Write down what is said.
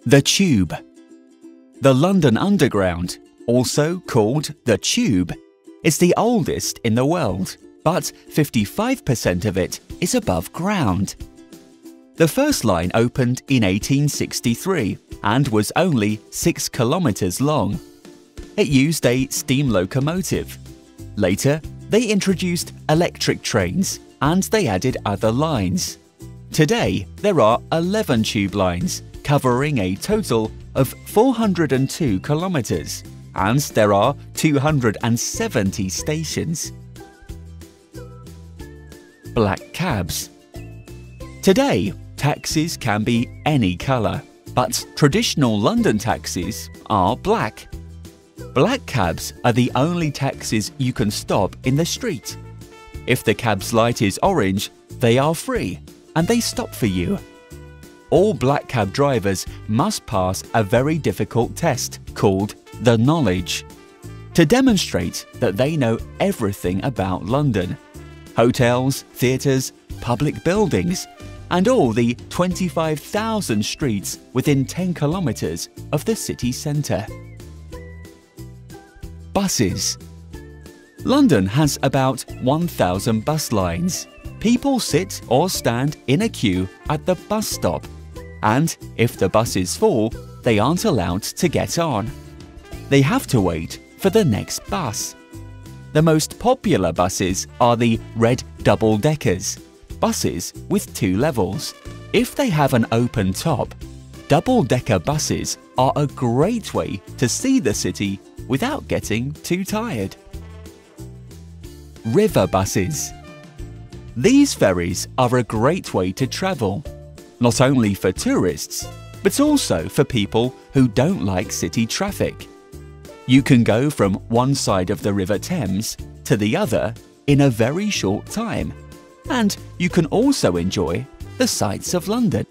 The Tube. The London Underground, also called the Tube, is the oldest in the world, but 55% of it is above ground. The first line opened in 1863 and was only 6 kilometers long. It used a steam locomotive. Later, they introduced electric trains and they added other lines. Today, there are 11 tube lines covering a total of 402 kilometers, and there are 270 stations. Black cabs. Today, taxis can be any color, but traditional London taxis are black. Black cabs are the only taxis you can stop in the street. If the cab's light is orange, they are free, and they stop for you. All black cab drivers must pass a very difficult test called the Knowledge to demonstrate that they know everything about London: hotels, theatres, public buildings, and all the 25,000 streets within 10 kilometres of the city centre. Buses. London has about 1,000 bus lines. People sit or stand in a queue at the bus stop, and if the bus is full, they aren't allowed to get on. They have to wait for the next bus. The most popular buses are the red double-deckers, buses with 2 levels. If they have an open top, double-decker buses are a great way to see the city without getting too tired. River buses. These ferries are a great way to travel, not only for tourists, but also for people who don't like city traffic. You can go from one side of the River Thames to the other in a very short time, and you can also enjoy the sights of London.